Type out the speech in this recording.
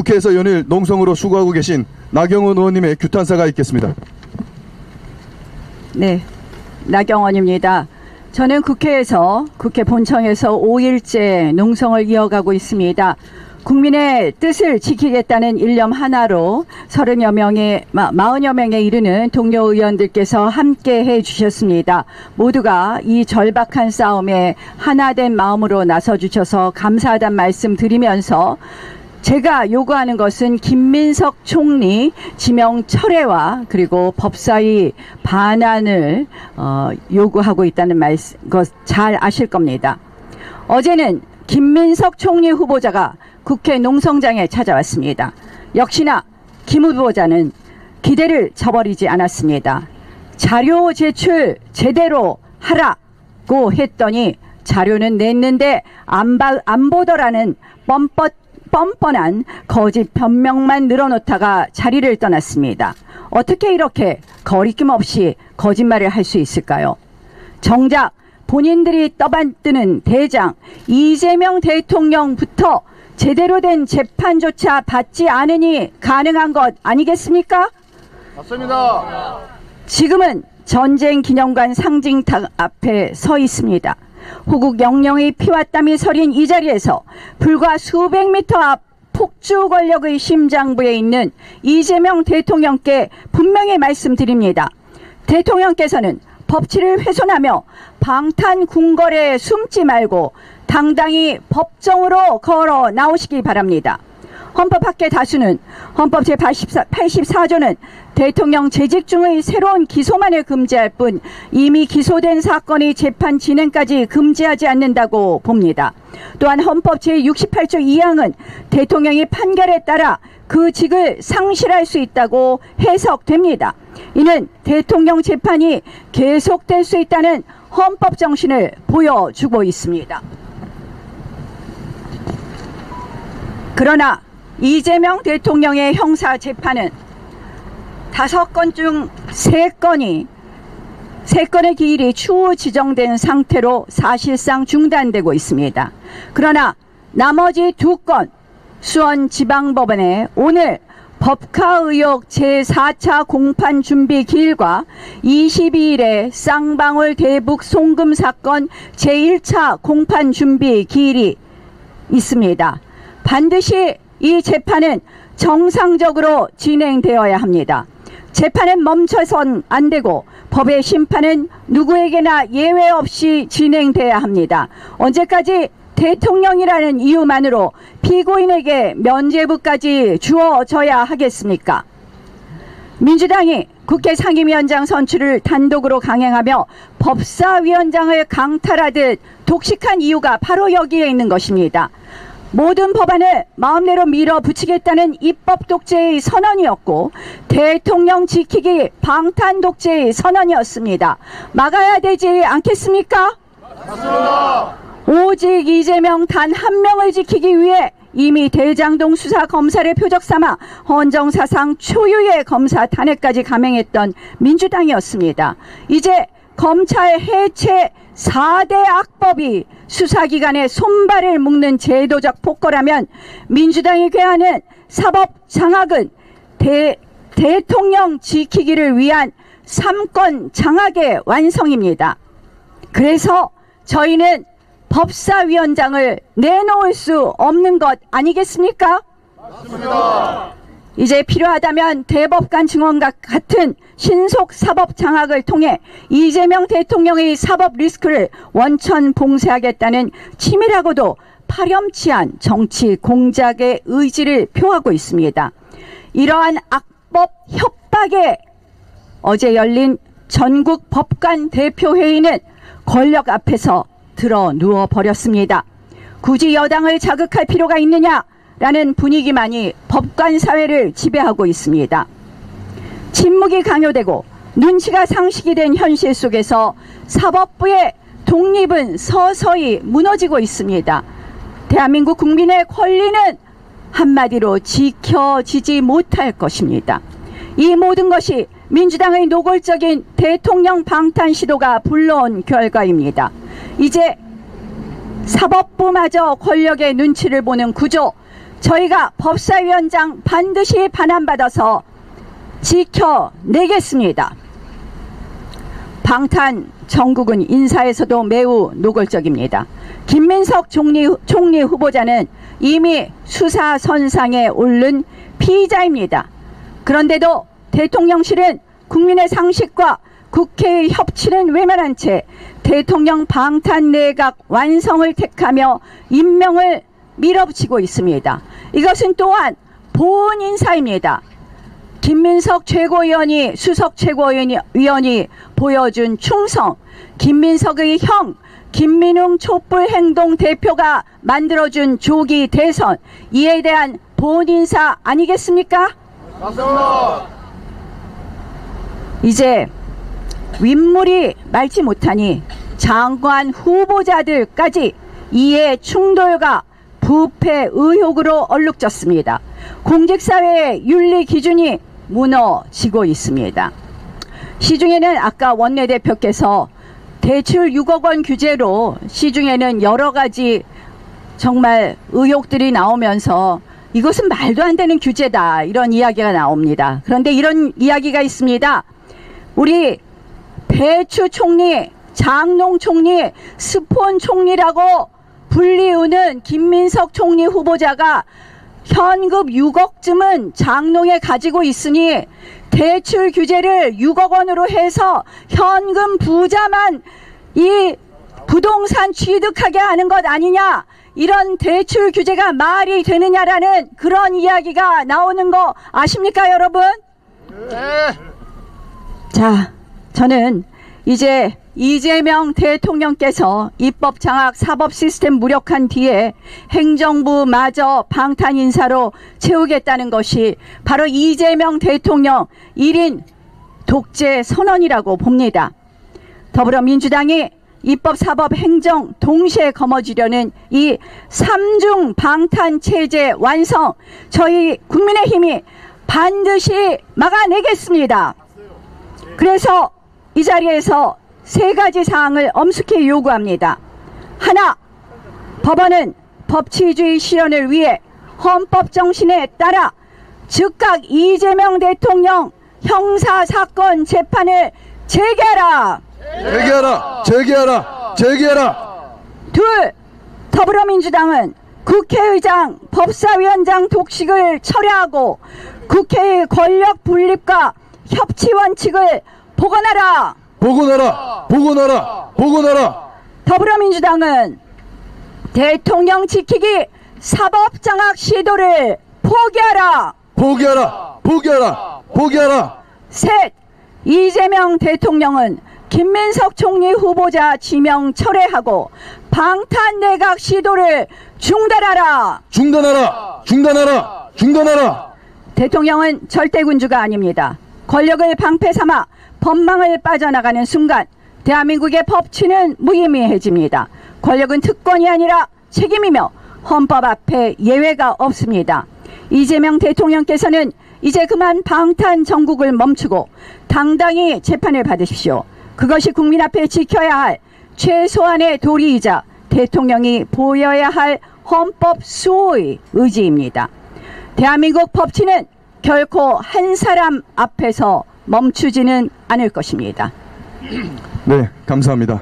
국회에서 연일 농성으로 수고하고 계신 나경원 의원님의 규탄사가 있겠습니다. 네, 나경원입니다. 저는 국회 본청에서 5일째 농성을 이어가고 있습니다. 국민의 뜻을 지키겠다는 일념 하나로 40여 명에 이르는 동료 의원들께서 함께 해 주셨습니다. 모두가 이 절박한 싸움에 하나된 마음으로 나서 주셔서 감사하다는 말씀 드리면서 제가 요구하는 것은 김민석 총리 지명 철회와 그리고 법사위 반환을 요구하고 있다는 것 잘 아실 겁니다. 어제는 김민석 총리 후보자가 국회 농성장에 찾아왔습니다. 역시나 김 후보자는 기대를 저버리지 않았습니다. 자료 제출 제대로 하라고 했더니 자료는 냈는데 안 보더라는 뻔뻔한 거짓 변명만 늘어놓다가 자리를 떠났습니다. 어떻게 이렇게 거리낌 없이 거짓말을 할 수 있을까요? 정작 본인들이 떠받드는 대장 이재명 대통령부터 제대로 된 재판조차 받지 않으니 가능한 것 아니겠습니까? 맞습니다. 지금은 전쟁 기념관 상징탑 앞에 서 있습니다. 호국 영령의 피와 땀이 서린 이 자리에서 불과 수백 미터 앞 폭주 권력의 심장부에 있는 이재명 대통령께 분명히 말씀드립니다. 대통령께서는 법치를 훼손하며 방탄 궁궐에 숨지 말고 당당히 법정으로 걸어 나오시기 바랍니다. 헌법학계 다수는 헌법 제84조는 대통령 재직 중의 새로운 기소만을 금지할 뿐 이미 기소된 사건의 재판 진행까지 금지하지 않는다고 봅니다. 또한 헌법 제68조 2항은 대통령이 판결에 따라 그 직을 상실할 수 있다고 해석됩니다. 이는 대통령 재판이 계속될 수 있다는 헌법 정신을 보여주고 있습니다. 그러나 이재명 대통령의 형사 재판은 5건 중 3건의 기일이 추후 지정된 상태로 사실상 중단되고 있습니다. 그러나 나머지 2건 수원지방법원에 오늘 법카 의혹 제4차 공판 준비 기일과 22일에 쌍방울 대북 송금 사건 제1차 공판 준비 기일이 있습니다. 반드시 이 재판은 정상적으로 진행되어야 합니다. 재판은 멈춰선 안 되고 법의 심판은 누구에게나 예외 없이 진행돼야 합니다. 언제까지 대통령이라는 이유만으로 피고인에게 면죄부까지 주어져야 하겠습니까? 민주당이 국회 상임위원장 선출을 단독으로 강행하며 법사위원장을 강탈하듯 독식한 이유가 바로 여기에 있는 것입니다. 모든 법안을 마음대로 밀어붙이겠다는 입법 독재의 선언이었고 대통령 지키기 방탄 독재의 선언이었습니다. 막아야 되지 않겠습니까? 맞습니다. 오직 이재명 단 한 명을 지키기 위해 이미 대장동 수사 검사를 표적 삼아 헌정사상 초유의 검사 탄핵까지 감행했던 민주당이었습니다. 이제 검찰 해체 4대 악법이 수사기관의 손발을 묶는 제도적 폭거라면 민주당이 괴하는 사법장악은 대통령 지키기를 위한 3권 장악의 완성입니다. 그래서 저희는 법사위원장을 내놓을 수 없는 것 아니겠습니까? 맞습니다. 이제 필요하다면 대법관 증언과 같은 신속 사법 장악을 통해 이재명 대통령의 사법 리스크를 원천 봉쇄하겠다는 치밀하고도 파렴치한 정치 공작의 의지를 표하고 있습니다. 이러한 악법 협박에 어제 열린 전국 법관 대표회의는 권력 앞에서 들어 누워 버렸습니다. 굳이 여당을 자극할 필요가 있느냐라는 분위기만이 법관 사회를 지배하고 있습니다. 침묵이 강요되고 눈치가 상식이 된 현실 속에서 사법부의 독립은 서서히 무너지고 있습니다. 대한민국 국민의 권리는 한마디로 지켜지지 못할 것입니다. 이 모든 것이 민주당의 노골적인 대통령 방탄 시도가 불러온 결과입니다. 이제 사법부마저 권력의 눈치를 보는 구조, 저희가 법사위원장 반드시 반환받아서 지켜내겠습니다. 방탄 정국은 인사에서도 매우 노골적입니다. 김민석 총리 후보자는 이미 수사선상에 오른 피의자입니다. 그런데도 대통령실은 국민의 상식과 국회의 협치는 외면한 채 대통령 방탄 내각 완성을 택하며 임명을 밀어붙이고 있습니다. 이것은 또한 보은 인사입니다. 김민석 최고위원이 수석 최고위원이 보여준 충성, 김민석의 형 김민웅 촛불행동 대표가 만들어준 조기 대선, 이에 대한 보은 인사 아니겠습니까? 맞습니다. 이제 윗물이 맑지 못하니 장관 후보자들까지 이해 충돌과 부패 의혹으로 얼룩졌습니다. 공직사회의 윤리 기준이 무너지고 있습니다. 시중에는 아까 원내대표께서 대출 6억 원 규제로 시중에는 여러 가지 정말 의혹들이 나오면서 이것은 말도 안 되는 규제다, 이런 이야기가 나옵니다. 그런데 이런 이야기가 있습니다. 우리 배추 총리, 장농 총리, 스폰 총리라고 불리우는 김민석 총리 후보자가 현금 6억쯤은 장농에 가지고 있으니 대출 규제를 6억 원으로 해서 현금 부자만 이 부동산 취득하게 하는 것 아니냐, 이런 대출 규제가 말이 되느냐라는 그런 이야기가 나오는 거 아십니까, 여러분? 네. 자, 저는 이제 이재명 대통령께서 입법 장악 사법 시스템 무력한 뒤에 행정부마저 방탄 인사로 채우겠다는 것이 바로 이재명 대통령 1인 독재 선언이라고 봅니다. 더불어민주당이 입법 사법 행정 동시에 거머쥐려는 이 3중 방탄 체제 완성, 저희 국민의힘이 반드시 막아내겠습니다. 그래서 이 자리에서 세 가지 사항을 엄숙히 요구합니다. 하나, 법원은 법치주의 실현을 위해 헌법 정신에 따라 즉각 이재명 대통령 형사사건 재판을 재개하라. 재개하라! 재개하라! 재개하라! 둘, 더불어민주당은 국회의장, 법사위원장 독식을 철회하고 국회의 권력 분립과 협치 원칙을 복원하라. 복원하라! 복원하라! 복원하라! 더불어민주당은 대통령 지키기 사법장악 시도를 포기하라. 포기하라! 포기하라! 포기하라! 셋, 이재명 대통령은 김민석 총리 후보자 지명 철회하고 방탄 내각 시도를 중단하라. 중단하라! 중단하라! 중단하라! 대통령은 절대군주가 아닙니다. 권력을 방패 삼아 법망을 빠져나가는 순간 대한민국의 법치는 무의미해집니다. 권력은 특권이 아니라 책임이며 헌법 앞에 예외가 없습니다. 이재명 대통령께서는 이제 그만 방탄 정국을 멈추고 당당히 재판을 받으십시오. 그것이 국민 앞에 지켜야 할 최소한의 도리이자 대통령이 보여야 할 헌법 수호의 의지입니다. 대한민국 법치는 결코 한 사람 앞에서 멈추지는 않을 것입니다. 네, 감사합니다.